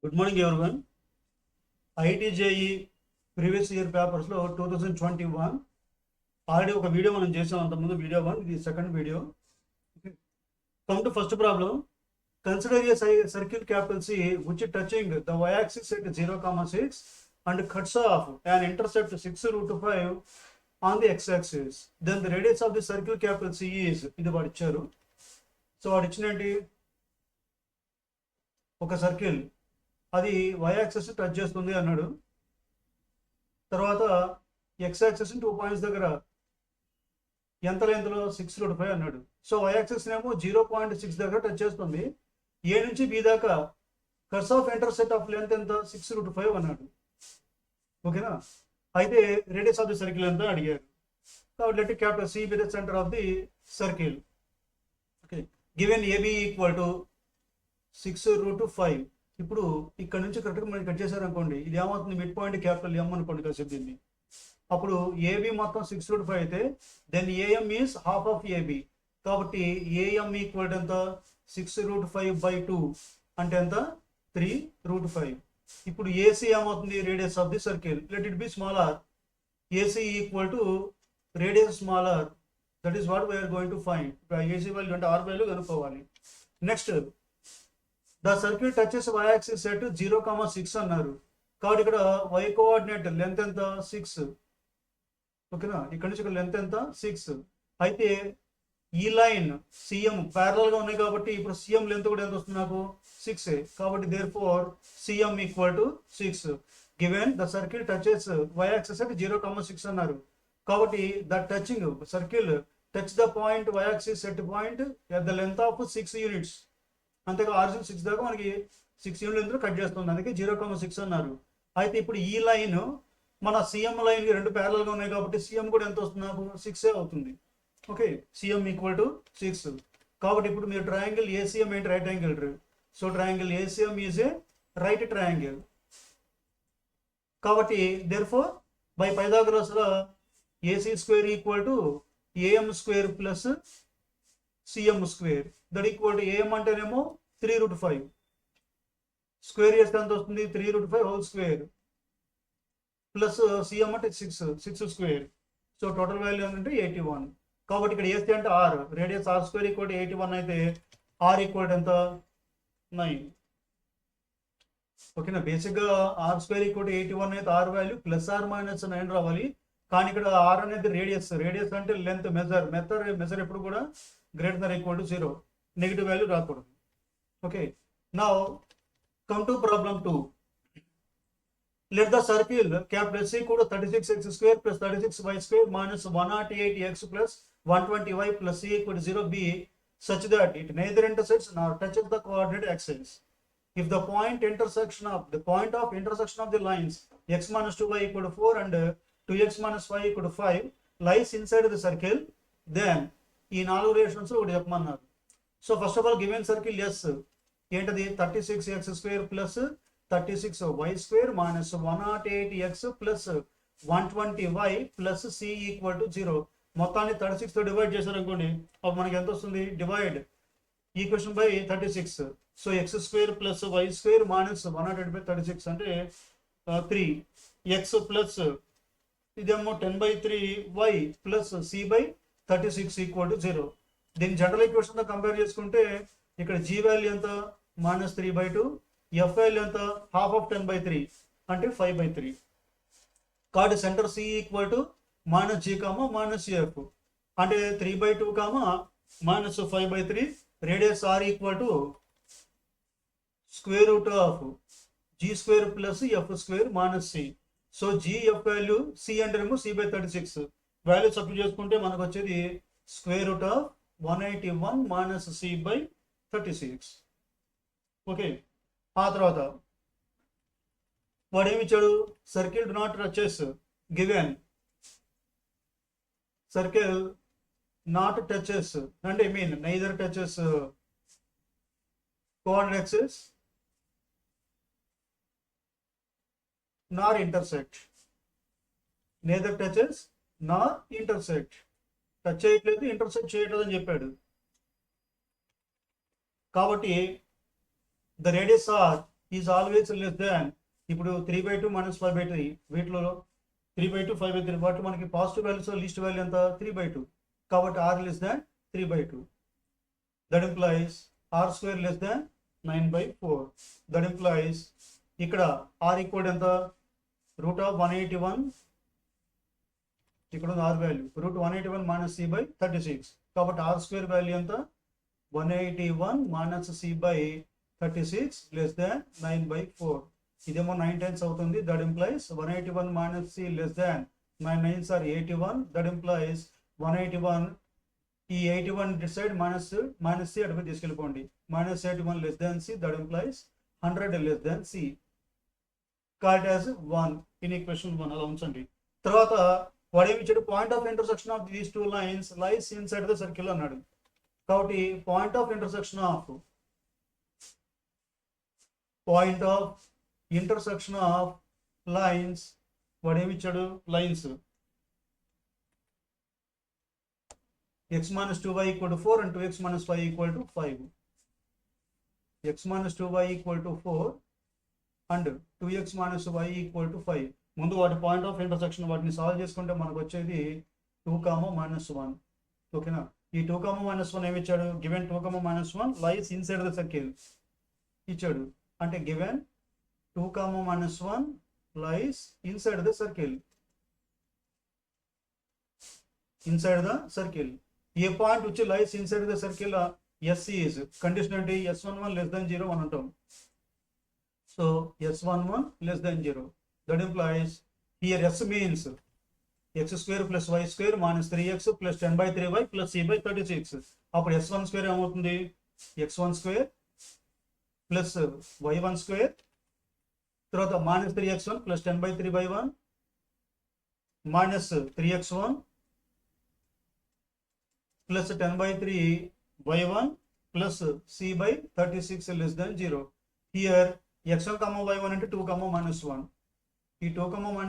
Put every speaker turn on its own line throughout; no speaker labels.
Good morning everyone. IIT JEE previous year పేపర్స్లో 2021 already ఒక video మనం చేసాం. అంతకుముందు వీడియో 1, ఇది second video. Come to first problem. Consider a circle capital C which touching the y-axis at 0,6 and cuts off an intercept 6√5 on the x-axis. Then the radius of the circle capital C is, ఇది వాడు ఇచ్చారు. So వాడు ఇచ్చినట్టు ఒక circle అది y axis touch చేస్తుంది అన్నాడు. తర్వాత x యాక్సిస్ 2 పాయింట్స్ దగ్గర ఎంత లెంత్లో 6√5 అన్నాడు. సో y యాక్సిస్ ఏమో 0.6 దగ్గర టచ్ చేస్తుంది. ఏ నుంచి బి దాకా cuts off intercept of length ఎంత 6√5 అన్నాడు. ఓకేనా. అయితే రేడియస్ ఆఫ్ ది సర్కిల్ ఎంత అడిగారు. కాబట్టి let capital C be the centre of the circle. Okay, given AB equal to 6√5. ఇప్పుడు ఇక్కడ నుంచి కరెక్ట్గా మనం కట్ చేశారనుకోండి, ఇది ఏమవుతుంది, మిడ్ పాయింట్ క్యాపిటల్ M అనుకోండి కాసేపు దీన్ని. అప్పుడు AB మొత్తం 6√5 అయితే then AM is half of AB. కాబట్టి AM ఈక్వల్ ఎంత 6√5/2 అంటే ఎంత 3√5. ఇప్పుడు AC ఏమవుతుంది, radius of the circle. Let it be smaller. AC equal to radius smaller. That is what we're going to find. AC value అంటే R value కనుక్కోవాలి. Next, the circle touches y axis at 0,6 అన్నారు. కాబట్టి ఇక్కడ y coordinate length ఎంత 6. ఓకేనా, ఇక్కడ నుంచి ఇక్కడ లెంత్ ఎంత 6. అయితే ఈ లైన్ CM ప్యారలల్ గా ఉన్నాయి కాబట్టి ఇప్పుడు CM లెంత్ కూడా ఎంత వస్తుంది నాకు 6. కాబట్టి therefore CM equal to 6. Given the circle touches y axis at 0,6 అన్నారు. కాబట్టి the touching circle touch the point y axis at point at the length of 6 units. అంతేగా ఆరిజిన్ 6 దాకా మనకి 6 యూనిట్లు కట్ చేస్తుంది, అందుకే 0,6 అన్నారు. అయితే ఇప్పుడు ఈ లైన్ మన CM లైన్ రెండు ప్యారల్ గా ఉన్నాయి కాబట్టి CM కూడా ఎంత వస్తుంది నాకు 6 అవుతుంది. Okay, CM equal to 6. కాబట్టి ఇప్పుడు మీరు ట్రయాంగిల్ ACM ఏంటి, right angle. So triangle ACM is a right triangle. కాబట్టి therefore by Pythagoras law AC square equal to AM square plus CM square. That equal to AM అంటేనేమో 3√5. Square చేస్తే ఎంత వస్తుంది 3√5 whole square plus CM అంటే 6 square. So total value ఏంటంటే 81. కాబట్టి ఇక్కడ AC అంటే R, radius R square equal to 81 అయితే R ఈక్వల్ ఎంత 9. ఓకేనా. బేసిక్గా R స్క్వేర్ ఈక్వల్ టు 81 అయితే R value plus R minus 9 రావాలి. కానీ ఇక్కడ R అనేది రేడియస్ అంటే లెంత్ మెజర్ ఎప్పుడు కూడా greater than equal to 0, negative value రాకూడదు. Okay, now come to problem 2. Let the circle capital C కూడా 36x square plus 36y square minus 108x plus 120y plus C equal to 0 be such that it neither intersects nor touches the coordinate axis. If the point of intersection of the lines x minus 2y equal to 4 and 2x minus y equal to 5 lies inside the circle, then ఈ 4 relations ఒకటి చెప్పమన్నారు. So first of all given circle S ఏంటది 36x square plus 36y square minus 108x plus 120y plus C equal to 0. మొత్తాన్ని 36 తో divide చేశారనుకోండి, అప్పుడు మనకి ఎంత వస్తుంది, divide equation by 36. So x square plus y square minus 108/36 అంటే 3x plus ఇదేమో 10/3y plus C/36 equal to 0. దీన్ని జనరల్ ఈక్వేషన్తో కంపేర్ చేసుకుంటే ఇక్కడ G వాల్యూ ఎంత -3/2, F వాల్యూ ఎంత హాఫ్ ఆఫ్ 10/3 అంటే 5/3. కాబట్టి centre C equal to -G, -F అంటే 3/2, -5/3. Radius R equal to square root of G square plus F square minus C. So GF value C అంటేనేమో C/36 value substitute చేసుకుంటే మనకు వచ్చేది square root of 181 minus C/36. Okay, ఆ తర్వాత వాడు ఏమి ఇచ్చాడు, circle do not touches. Given circle not touches అంటే neither touches coordinate axis nor intersect. Neither touches nor intersect. Touch చేయట్లేదు, ఇంటర్సెక్ట్ చేయట్లేదు అని చెప్పాడు. కాబట్టి the radius R is always less than. ఇప్పుడు 3/2 - 5/3 వీటిలో 3/2 5/3 వాటి మనకి పాజిటివ్ వాల్యూస్ లీస్ట్ వాల్యూ ఎంత 3/2 కాబట్టి r less than 3/2. That implies r² less than 9/4. That implies ఇక్కడ r ఈక్వల్ ఎంత √181 ఇక్కడ ఉంది r వాల్యూ √181 - c/36 కాబట్టి r² వాల్యూ ఎంత 181 - c/36 లెస్ దాన్ 9/4. ఇదేమో 9 టైమ్స్ అవుతుంది. That implies 181 - c less than 9 9s are 81. That implies 181 ఈ 81 decide minus c అటుపై తీసుకెళ్ళిపోండి. -81 less than c. That implies 100 less than c. Called as 1 in equation 1 అలా ఉంచండి. తర్వాత వాడు ఏమి ఇచ్చాడు point of intersection of these two lines lies inside the circle అన్నాడు. కాబట్టి point of intersection of lines వాడు ఏమి ఇచ్చాడు lines x - 2y = 4 and 2x - 5 = 5. x - 2y = 4 and 2x - y = 5. ముందు వాటి పాయింట్ ఆఫ్ ఇంటర్సెక్షన్ వాటిని సాల్వ్ చేసుకుంటే మనకు వచ్చేది 2, -1. ఓకేనా. ఈ 2, -1 ఏమి ఇచ్చాడు given 2, -1 lies inside the circle ఇచ్చాడు. అంటే given 2, -1 lies inside the circle. A point వచ్చి lies inside the circle S is condition అంటే S11 లెస్ దాన్ 0 అని అంటాం. So S11 less than 0. That implies here S means x² + y² - 3x + 10/3y + c/36. అప్పుడు S12 ఏమవుతుంది x12 + y12 తర్వాత -3x1 + 10/3/1 -3x1 + 10/3/1 + c/36 less than 0. Here x1, y1 అంటే 2, -1. ఈ 2, -1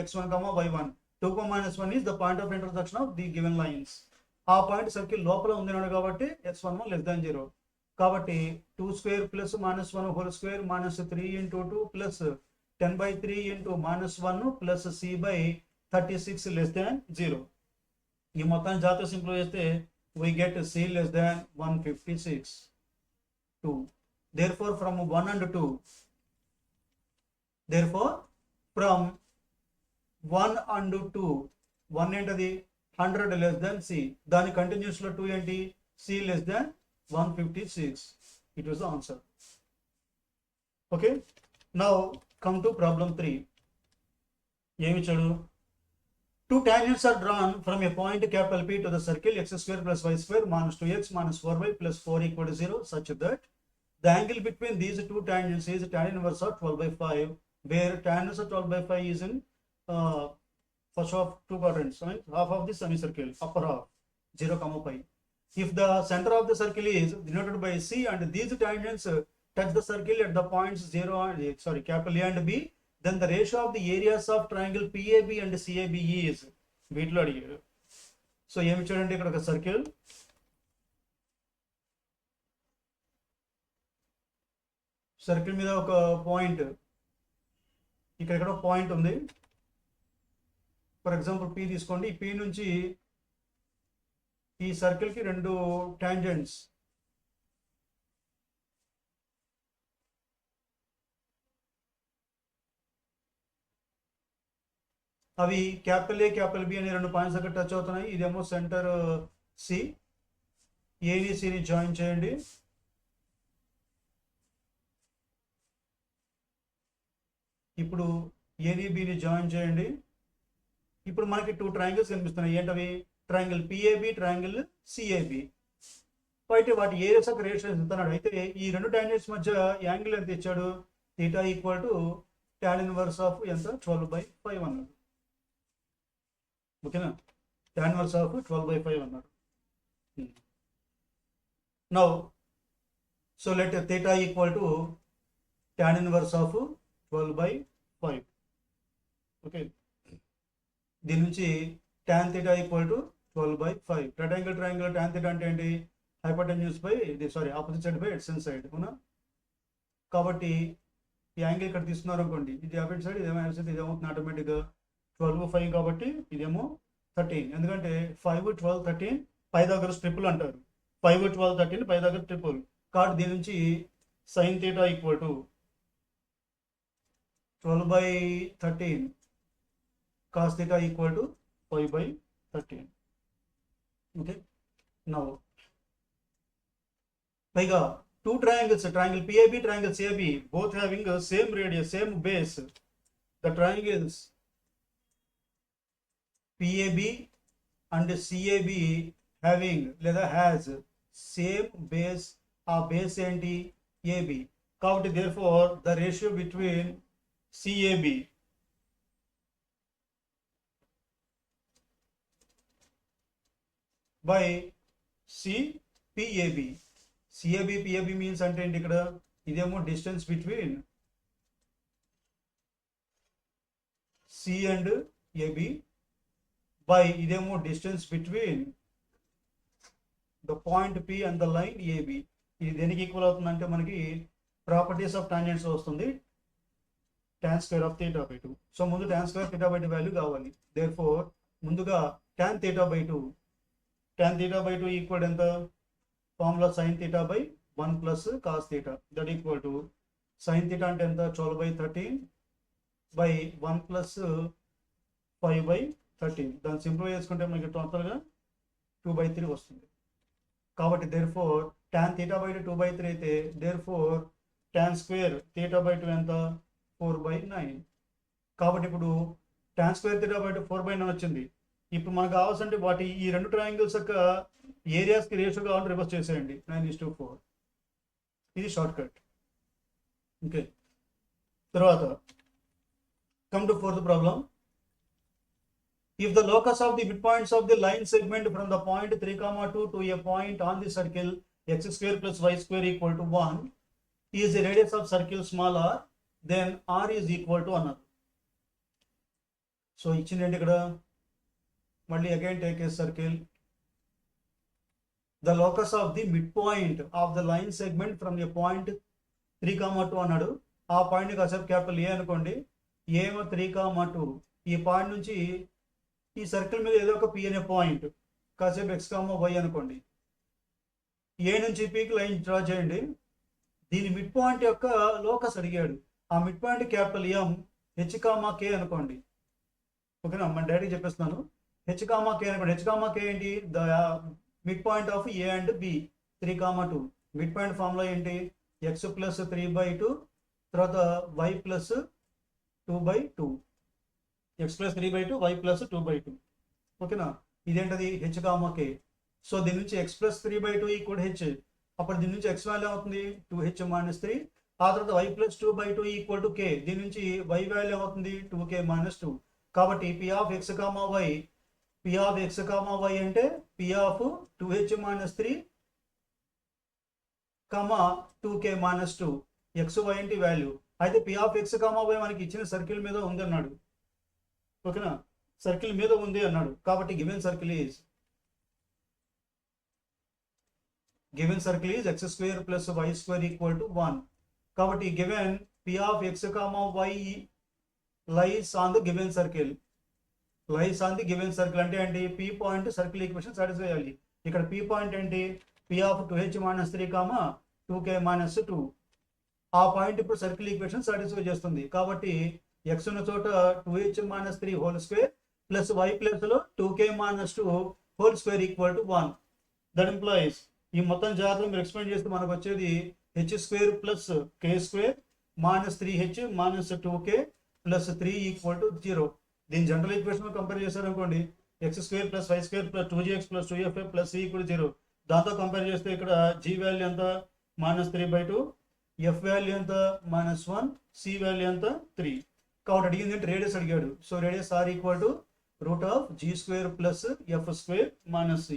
x1, y1. 2, -1 is the point of intersection of the given lines. ఆ point circle లోపల ఉంది కాబట్టి x11 less than 0. కాబట్టి 2² + -1 whole square -3 × 2 + 10/3 × -1 + c/36 less than 0. ఈ మొత్తాన్ని జాగ్రత్తగా సింప్లిఫై చేస్తే we get c less than 156. 2. Therefore from 1 and 2 1 ఏంటది 100 less than c. దాని కంటిన్యూస్ లో 2 ఏంటి c less than 156. It was the answer. Okay. Now come to problem 3. ఏమి ఇచ్చాడు Two tangents are drawn from a point capital P to the circle x² + y² - 2x - 4y + 4 = 0 such that the angle between these two tangents is tan inverse of 12/5, where tan inverse of 12/5 is in first of 2 quadrants, I mean half of the semicircle, upper half 0, pi. If the center of the circle is denoted by C and these tangents touch the circle at the points 0 and capital A and B, then the ratio of the areas of triangle PAB and CAB is వీటిలో అడిగాడు. So ఏమి చూడండి ఇక్కడ ఒక circle మీద ఒక point ఇక్కడ point ఉంది. ఫర్ ఎగ్జాంపుల్ P తీసుకోండి. ఈ P నుంచి ఈ సర్కిల్ కి 2 టాంజెంట్స్ అవి క్యాపిటల్ A క్యాపిటల్ B అనే 2 పాయింట్స్ అక్కడ టచ్ అవుతున్నాయి. ఇదేమో సెంటర్ C. ఏని సిని జాయిన్ చేయండి. ఇప్పుడు ఏని బిని జాయిన్ చేయండి. ఇప్పుడు మనకి 2 ట్రయాంగిల్స్ కనిపిస్తున్నాయి. ఏంటవి ట్రయాంగిల్ PAB ట్రయాంగిల్ CAB. అయితే వాటి ఏరియాస్ ఆఫ్ రేషియో ఇస్తున్నాడు. అయితే ఈ 2 టాంజెంట్స్ మధ్య యాంగిల్ ఎంత ఇచ్చాడు θ = tan ఇన్వర్స్ ఆఫ్ ఎంత 12/5 అన్నాడు. ఓకేనా tan ఇన్వర్స్ ఆఫ్ 12/5 అన్నాడు. Now so let θ = tan inverse of 12/5. Okay దీని నుంచి tan θ = 12/5. రెక్టాంగిల్ ట్రయాంగిల్ tan θ అంటే ఏంటి hypotenuse by opposite side by adjacent side అవునా. కాబట్టి ఈ యాంగిల్ ఇక్కడ తీసుకున్నారు అనుకోండి, ఇది అబెట్ సైడ్, ఇదేమో అబెట్ సైడ్, ఇదేమవుతుంది ఆటోమేటిక్గా 12, 5 కాబట్టి ఇదేమో 13. ఎందుకంటే 5, 12, 13 పై దగ్గర ట్రిపుల్ అంటారు. 5, 12, 13 పై దగ్గర ట్రిపుల్. కాబట్టి దీని నుంచి sign theta equal to 12/13 cos theta equal to 5/13. Okay, now పైగా two triangles, triangle PAB, triangle CAB, both having a same radius, same base. The triangles PAB and CAB having లేదా has same base, ఆ base ఏంటి AB. కాబట్టి therefore the ratio between CAB by CPAB. CAB PAB means అంటే ఏంటి ఇక్కడ, ఇదేమో distance between C and AB by ఇదేమో distance between the point P and the line AB. ఇది దేనికి ఈక్వల్ అవుతుందంటే మనకి ప్రాపర్టీస్ ఆఫ్ టాంజెంట్స్ వస్తుంది, tan square of theta by 2. So ముందు tan square theta by 2 value కావాలి. దేర్ఫోర్ ముందుగా tan theta by 2, tan theta by 2 equal ఎంత, formula sin theta by 1 plus cos theta, that equal to sin theta అంటే ఎంత 12/13 by 1 plus 5/13. దాన్ని simplify చేసుకుంటే మనకి టోటల్గా 2/3 వస్తుంది. కాబట్టి therefore tan theta by 2 2/3 అయితే therefore tan square theta by 2 ఎంత 4/9. కాబట్టి ఇప్పుడు tan square theta by 2 4/9 వచ్చింది. ఇప్పుడు మనకు కావాల్సింటే వాటి ఈ రెండు ట్రయాంగిల్స్ యొక్క ఏరియాస్కి రేషియో కావాలంటే రివర్స్ చేసేయండి, 9:4. ఇది షార్ట్ కట్. ఓకే, తర్వాత come to fourth problem. If the locus of the mid points of the line segment from the point 3,2 to a point on the circle x² + y² = 1 is the radius of circle small r, then r is equal to అన్నారు. So ఇచ్చిందండి ఇక్కడ, మళ్ళీ again take a circle. The locus of the midpoint of the line segment from a point 3,2 అన్నాడు. ఆ point కాసేపు capital ఏ అనుకోండి, ఏమో 3,2. ఈ పాయింట్ నుంచి ఈ సర్కిల్ మీద ఏదో ఒక P అనే పాయింట్ కాసేపు x, y అనుకోండి. ఏ నుంచి Pకి లైన్ డ్రా చేయండి. దీని మిడ్ పాయింట్ యొక్క లోకస్ అడిగాడు. ఆ mid point capital M, H, K అనుకోండి. ఓకేనా, మన డైరెక్ట్ చెప్పేస్తున్నాను. H, K అనుకోండి. H, K ఏంటి, the mid point of A and B 3,2. Mid point formula ఏంటి, x + 3/2 తర్వాత y + 2/2, x + 3/2 y + 2/2. ఓకేనా, ఇదేంటది H, K. సో దీని నుంచి x + 3/2 ఈక్వల్ H. అప్పుడు దీని నుంచి x వాల్యూ అవుతుంది 2H - 3. ఆ తర్వాత y + 2/2 ఈక్వల్ టు K. దీని నుంచి y వాల్యూ అవుతుంది 2K - 2. కాబట్టి P of x, y, P of x, y అంటే P of 2H - 3, 2K - 2. x, y అంటే వాల్యూ. అయితే P of x, y మనకి ఇచ్చిన సర్కిల్ మీద ఉంది అన్నాడు. ఓకేనా, సర్కిల్ మీద ఉంది అన్నాడు. కాబట్టి given circle is x² + y² = 1. కాబట్టి given P of x, y lies on the given circle. Lies on the given circle అంటే ఏంటి, P point circle equation satisfy అయ్యాలి. ఇక్కడ P పాయింట్ ఏంటి, P of 2H - 3, 2K - 2. ఆ point ఇప్పుడు circle equation satisfy చేస్తుంది. కాబట్టి x ఉన్న చోట 2H - 3 whole square plus y ప్లస్లో 2K - 2 whole square equal to 1. That employees ఈ మొత్తం జాగ్రత్తగా మీరు ఎక్స్ప్లెయిన్ చేస్తే మనకు వచ్చేది h² + k² - 3H - 2K + 3 = 0. దీని జనరల్ ఈక్వేషన్ కంపేర్ చేశారు అనుకోండి, x² + y² + 2gx + 2fa + c = 0. దాంతో కంపేర్ చేస్తే ఇక్కడ g వాల్యూ ఎంత -3/2, f వాల్యూ ఎంత -1, c వాల్యూ ఎంత 3. కాబట్టి అడిగింది అంటే రేడియస్ అడిగాడు. So radius r = √g² + f² - c.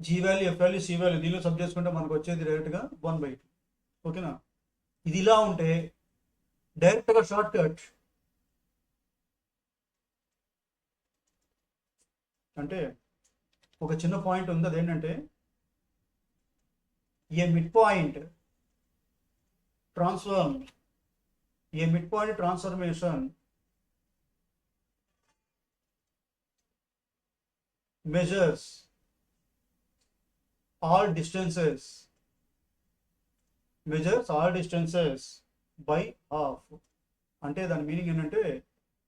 g value, f value, c value దీనిలో సబ్ చేసుకుంటే మనకు వచ్చేది డైరెక్ట్గా 1/2. ఓకేనా, ఇది ఇలా ఉంటే డైరెక్ట్గా షార్ట్ కట్ అంటే ఒక చిన్న పాయింట్ ఉంది. అదేంటంటే a midpoint transform a midpoint transformation measures all distances by half. అంటే దాని మీనింగ్ ఏంటంటే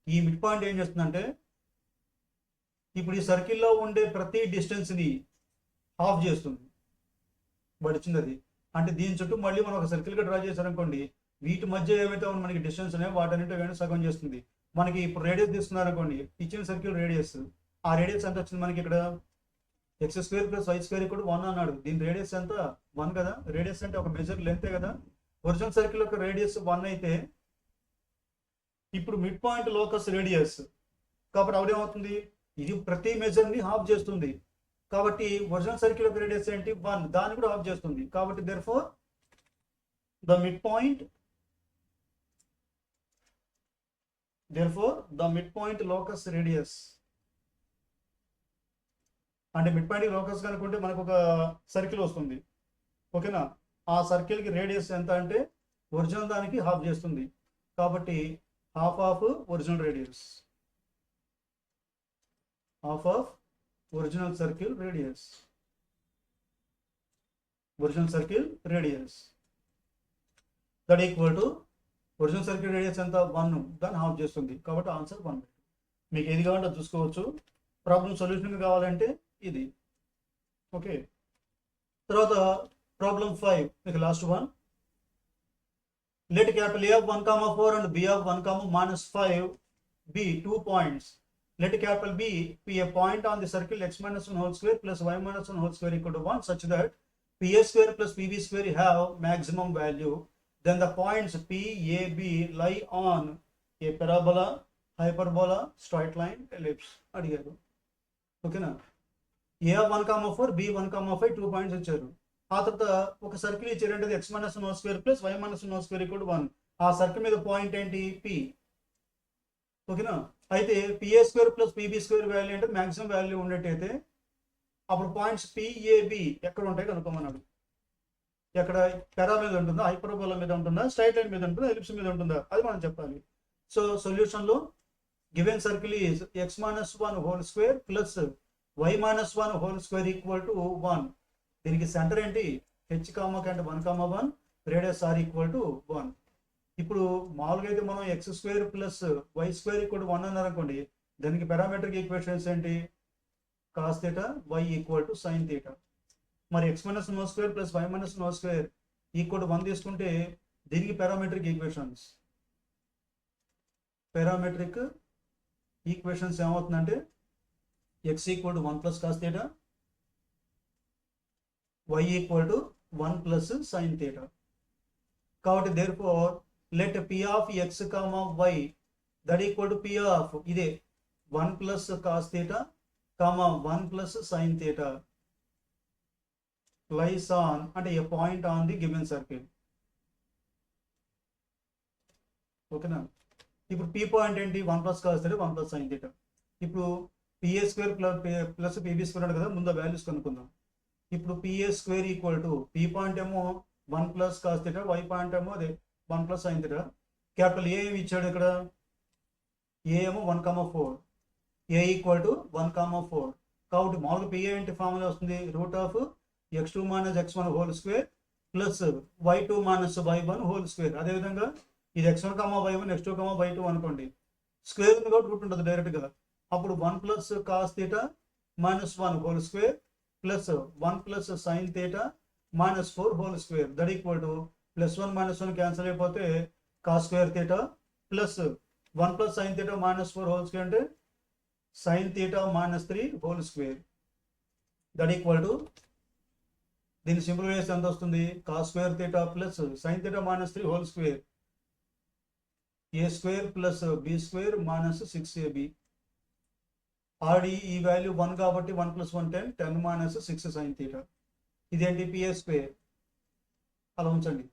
ఈ మిడ్ పాయింట్ ఏం చేస్తుందంటే ఇప్పుడు ఈ సర్కిల్లో ఉండే ప్రతి డిస్టెన్స్ని హాఫ్ చేస్తుంది. బట్ ఇచ్చింది అది అంటే దీని చుట్టూ మళ్ళీ మనం ఒక సర్కిల్గా డ్రా చేశారనుకోండి, వీటి మధ్య ఏమైతే మనకి డిస్టెన్స్ ఉన్నాయో వాటన్నిటి సగం చేస్తుంది. మనకి ఇప్పుడు రేడియస్ తీసుకున్నారనుకోండి, ఇచ్చిన సర్కిల్ రేడియస్, ఆ రేడియస్ ఎంత వచ్చింది మనకి ఇక్కడ x² + y² కూడా 1 అన్నాడు. దీని రేడియస్ ఎంత 1 కదా. రేడియస్ అంటే ఒక మెజర్ లెంతే కదా. ఒరిజినల్ సర్కిల్ యొక్క రేడియస్ 1 అయితే ఇప్పుడు మిడ్ పాయింట్ లోకస్ రేడియస్ కాబట్టి అవుతుంది ఇది ప్రతి మెజర్ని హాఫ్ చేస్తుంది. కాబట్టి ఒరిజినల్ సర్కిల్ యొక్క రేడియస్ ఏంటి 1, దాన్ని కూడా హాఫ్ చేస్తుంది. కాబట్టి therefore the mid point locus radius అంటే మిడ్ పాయింట్ లోకస్ కనుకుంటే మనకు ఒక సర్కిల్ వస్తుంది. ఓకేనా, ఆ సర్కిల్కి రేడియస్ ఎంత అంటే ఒరిజినల్ దానికి హాఫ్ చేస్తుంది. కాబట్టి half of original radius, half of original circle radius that equal to original circle radius ఎంత 1, దాన్ని హాఫ్ చేస్తుంది. కాబట్టి ఆన్సర్ 1/2. మీకు ఏది కావాలంటే అది చూసుకోవచ్చు. ప్రాబ్లం సొల్యూషన్ కావాలంటే ఇది. ఓకే, తర్వాత ప్రాబ్లం 5 మీకు last one. Let capital A of 1, 4 and B of 1, -5 be 2 points. Let capital B be a point on the circle x minus 1 whole square plus y minus 1 whole square equal to 1 such that PA² plus PB² have maximum value. Then the points P, A, B lie on a parabola, hyperbola, straight line, ellipse. అడిగారు. ఓకేనా, A of 1, 4, B 1, 5 2 points ఇచ్చారు. ఆ తర్వాత ఒక circle ఇచ్చారు అంటే x minus 1 whole square plus y minus 1 whole square equal to 1. ఆ circle మీద పాయింట్ ఏంటి P. ఓకేనా, అయితే PA² plus PB² వాల్యూ అంటే మ్యాక్సిమం వాల్యూ ఉండేటైతే అప్పుడు పాయింట్స్ PAB ఎక్కడ ఉంటాయి కనుక్కోమన్నాడు. ఎక్కడ పారా మీద ఉంటుందా, హైపర్బోలా మీద ఉంటుందా, స్ట్రైట్ లైన్ మీద ఉంటుందా, ఎలిప్స్ మీద ఉంటుందా, అది మనం చెప్పాలి. సో సొల్యూషన్లో given circle is x minus 1 whole square plus y minus 1 whole square equal to 1. దీనికి సెంటర్ ఏంటి h, 1, 1, radius r equal to 1. ఇప్పుడు మామూలుగా అయితే మనం x² plus y² equal to 1 అన్నారు అనుకోండి, దానికి పారామెట్రిక్ ఈక్వేషన్స్ ఏంటి cos θ y equal to sin θ. మరి x minus 1 square plus y minus 1 square equal to 1 తీసుకుంటే దీనికి పారామెట్రిక్ ఈక్వేషన్స్ ఏమవుతుందంటే x equal to 1 plus cos θ, y equal to 1 plus sin θ. కాబట్టి therefore let p of x, y that equal to p of ఇదే 1 plus cos θ, 1 plus sin θ lies on అంటే a point on the given circle. ఓకేనా, ఇప్పుడు p point ఏంటి 1 plus cos θ, 1 plus sin θ. ఇప్పుడు PA² plus PB² కదా, ముందు values కనుక్కుందాం. ఇప్పుడు PA² equal to p point ఏమో 1 plus cos θ, y పాయింట్ ఏమో అదే 1 plus sin θ. క్యాపిటల్ ఏ ఏమి ఇచ్చాడు ఇక్కడ, ఏ ఏమో 1, 4, ఏ ఈక్వల్ టు 1, 4. కాబట్టి మామూలుగా PA ఏంటి ఫార్ములా వస్తుంది √x2 - x1 whole square plus y2 - y1 whole square. అదేవిధంగా ఇది x1, y1, x2, y2 అనుకోండి, స్క్వేర్ ఉంది కాబట్టి రూట్ ఉంటుంది డైరెక్ట్గా. అప్పుడు 1 plus cos θ -1 whole square plus 1 plus sin θ -4 whole square that equal to +1 - 1 cancel అయిపోతే cos² θ plus 1 plus sin θ -4 whole square అంటే sin θ -3 whole square that equal to దీన్ని simple వేస్తే ఎంత వస్తుంది cos² θ plus sin θ -3 whole square a² plus b² -6ab. Already ఈ value 1 కాబట్టి 1 + 1 10 -6 sin θ. ఇదేంటి PA², అలా ఉంచండి.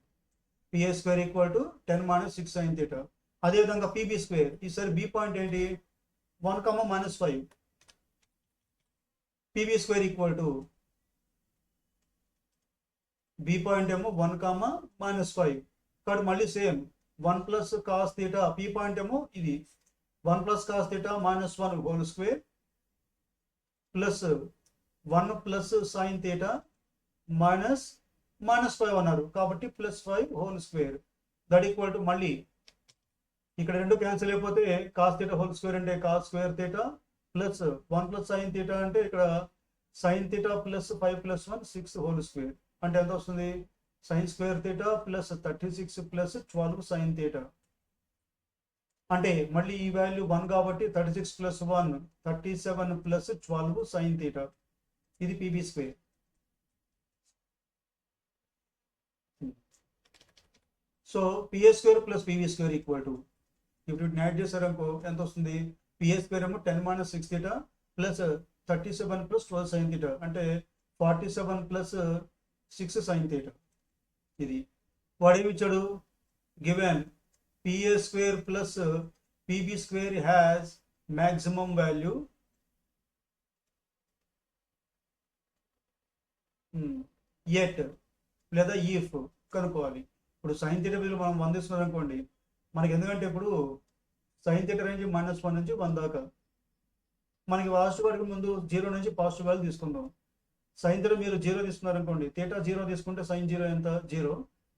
PA² equal to 10 - 6 sin θ. అదేవిధంగా PB², ఈసారి B పాయింట్ ఏంటి 1, -5. PB² equal to B point ఏమో 1, -5 కాబట్టి మళ్ళీ same 1 plus cos theta P point ఏమో ఇది 1 plus cos theta minus 1 whole square plus 1 plus sine theta minus 5 అన్నారు కాబట్టి plus 5 whole square that equal to మళ్ళీ ఇక్కడ రెండు క్యాన్సిల్ అయిపోతే కాస్ థీటా హోల్ స్క్వేర్ అంటే cos square theta plus 1 plus sine theta అంటే ఇక్కడ sine theta plus 5 plus 1 6 whole square అంటే ఎంత వస్తుంది sine square theta plus 36 plus 12 sine theta అంటే మళ్ళీ ఈ వాల్యూ 1 కాబట్టి 36 ప్లస్ 1 37 ప్లస్ 12 సైన్ థీటా ఇది PB square. So PA square plus PV square equal to ఇప్పుడు యాడ్ చేశారనుకో ఎంత వస్తుంది పిఏ స్క్వేర్ ఏమో 10 minus 6 theta plus 37 plus 12 sine theta అంటే 47 ప్లస్ 6 సైన్ థీటా. ఇది వాడు ఏమి ఇచ్చాడు given PA square plus PB square has maximum value at లేదా ఈఫ్ కనుక్కోవాలి. ఇప్పుడు సైన్ థీటా విలువ మనం 100 తీసుకున్నాం అనుకోండి మనకి ఎందుకంటే ఇప్పుడు సైన్ థీటా రేంజ్ -1 నుంచి 1 దాకా మనకి లాస్ట్ వరకు ముందు 0 నుంచి పాజిటివ్ వాల్యూ తీసుకుందాం. సైన్ థీటా మీరు 0 తీసుకున్నారు అనుకోండి థీటా 0 తీసుకుంటే సైన్ 0 ఎంత 0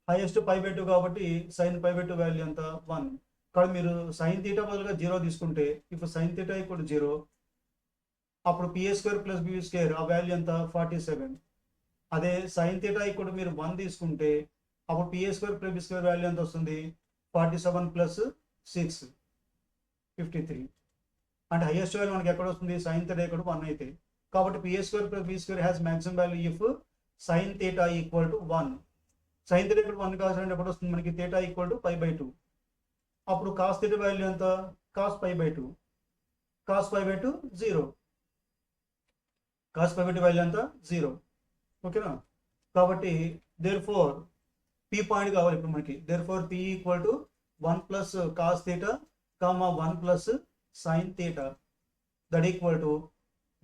హైయెస్ట్ π/2 కాబట్టి సైన్ π/2 వాల్యూ ఎంత 1 కాబట్టి మీరు సైన్ థీటా బదులుగా 0 తీసుకుంటే ఇప్పుడు సైన్ థీటా ఈక్వల్ 0 అప్పుడు PA square plus BV square ఆ వాల్యూ ఎంత 47. అదే సైన్ థీటా ఈక్వల్ మీరు 1 తీసుకుంటే అప్పుడు PA square plus B square value ఎంత వస్తుంది 47 ప్లస్ 6 53 అంటే హైయెస్ట్ వాల్యూ మనకి ఎక్కడ వస్తుంది సైన్ థీటా ఇక్కడ 1 అయితే కాబట్టి PA square plus B square has maximum value if sine theta equal to 1. Sine theta ఇక్కడ 1 కావాలంటే ఎప్పుడు వస్తుంది మనకి థీటా ఈక్వల్ టు π/2 అప్పుడు కాస్ థీటా వాల్యూ ఎంత కాస్ π/2 కాస్ π/2 0 కాస్ π/2 వాల్యూ ఎంత 0 ఓకేనా. కాబట్టి దేర్ ఫోర్ పీ పాయింట్ కావాలి ఇప్పుడు మనకి therefore P equal to 1 plus cos theta comma 1 plus sine theta that equal to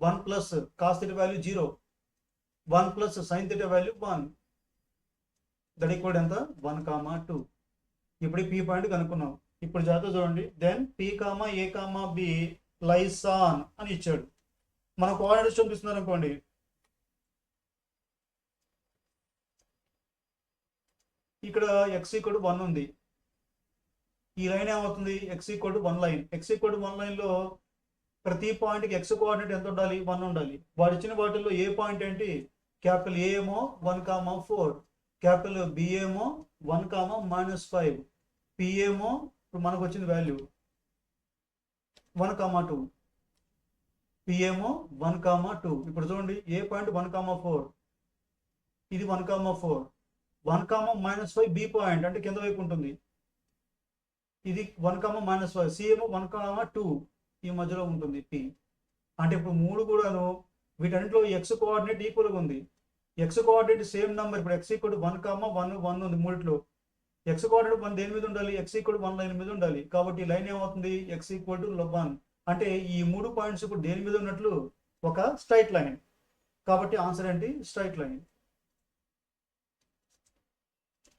1 plus cos theta value 0 1 plus sine theta value 1 that equal ఎంత 1 comma 2. ఇప్పుడు P point కనుక్కున్నాం. ఇప్పుడు జాగ్రత్త చూడండి then P comma A comma B lies on అని ఇచ్చాడు. మన coordinates చూపిస్తున్నారు అనుకోండి ఇక్కడ x ఈక్వల్ టు 1 ఉంది ఈ లైన్ ఏమవుతుంది x equal to 1 line x equal to 1 లైన్లో ప్రతి పాయింట్కి x కోఆర్డినేట్ ఎంత ఉండాలి 1 ఉండాలి. వాడు ఇచ్చిన వాటిల్లో ఏ పాయింట్ ఏంటి క్యాపిటల్ ఏ ఏమో 1 కామా 4 క్యాపిటల్ బి ఏమో 1 కామా -5 పి ఏమో ఇప్పుడు మనకు వచ్చిన వాల్యూ 1 కామా 2 పి ఏమో 1 కామా 2. ఇప్పుడు చూడండి ఏ పాయింట్ 1 కామా 4 ఇది 1 కామా 4 1 కామా -5 బి పాయింట్ అంటే కింద వైపు ఉంటుంది ఇది 1 కామా -5 సి ఏమో 1 కామా 2 ఈ మధ్యలో ఉంటుంది పి అంటే ఇప్పుడు మూడు కూడాను వీటన్నిటిలో ఎక్స్ కోఆర్డినేట్ ఈక్వల్గా ఉంది. ఎక్స్ కోఆర్డినేట్ సేమ్ నెంబర్ ఇప్పుడు ఎక్స్ ఈక్వల్ 1 కామా 1 ఉంది మూడిట్లో ఎక్స్ కోఆర్డినేట్ 1 దేని మీద ఉండాలి ఎక్స్ ఈక్వల్ 1 లైన్ మీద ఉండాలి కాబట్టి లైన్ ఏమవుతుంది ఎక్స్ ఈక్వల్ టు 1 అంటే ఈ 3 పాయింట్స్ ఇప్పుడు దేని మీద ఉన్నట్లు ఒక స్ట్రైట్ లైన్ కాబట్టి ఆన్సర్ ఏంటి స్ట్రైట్ లైన్.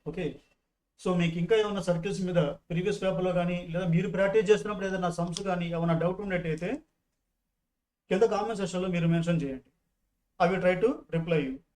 ఓకే సో మీకు ఇంకా ఏమైనా సర్కిల్స్ మీద ప్రీవియస్ పేపర్లో కానీ లేదా మీరు ప్రాక్టీస్ చేస్తున్నప్పుడు ఏదైనా సమ్స్ కానీ ఏమైనా డౌట్ ఉన్నట్టయితే కింద కామెంట్ సెక్షన్లో మీరు మెన్షన్ చేయండి. I will try to reply you.